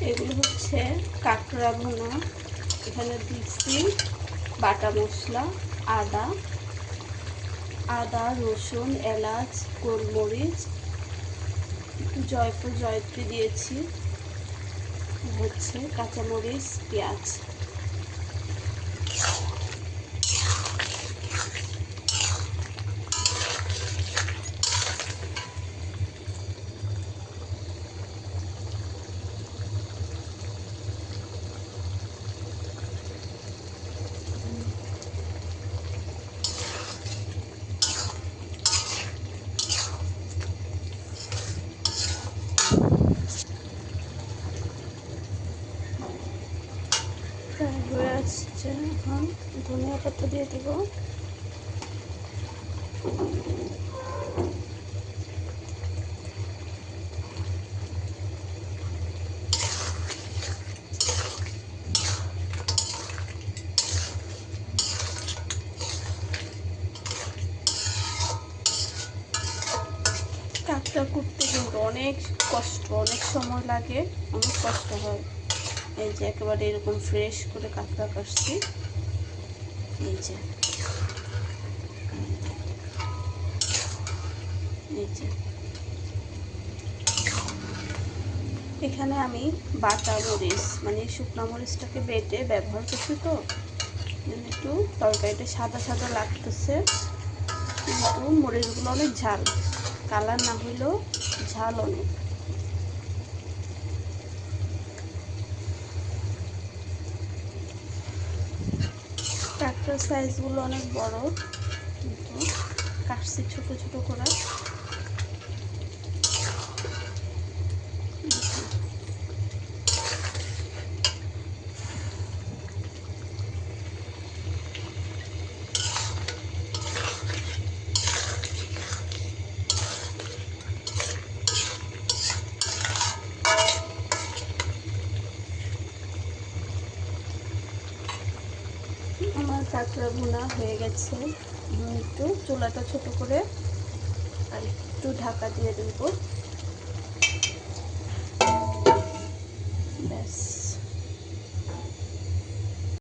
এগুলো হচ্ছে কাঁকড়া ভুনা। এখানে দিচ্ছি বাটা মশলা, আদা আদা রসুন, এলাচ, গোলমরিচ, একটু জয়ফল জয়ত্রী দিয়েছি, হচ্ছে কাঁচামরিচ, পেঁয়াজ। হয়ে আসছে, এখন ধনিয়া পাতা দিয়ে দেবো। কাঁকড়া কুটতে কিন্তু অনেক কষ্ট, অনেক সময় লাগে, অনেক কষ্ট হয়। এই যে একেবারে এরকম ফ্রেশ করে কাঁকড়া কাটছি। এই যে এখানে আমি বাটা মরিচ মানে শুকনো মরিচটাকে বেটে ব্যবহার করছি, তো একটু তরকারিটা সাদা সাদা লাগতেছে, কিন্তু মরিচগুলো অনেক ঝাল, কালার না হইলেও ঝাল অনেক। কাঁকড়ার সাইজগুলো অনেক বড়, কিন্তু কাটছি ছোট ছোট করে। আমার কাঁকড়া ভুনা হয়ে গেছে। একটু চুলাটা ছোট করে আর একটু ঢাকা দিয়ে দেবো।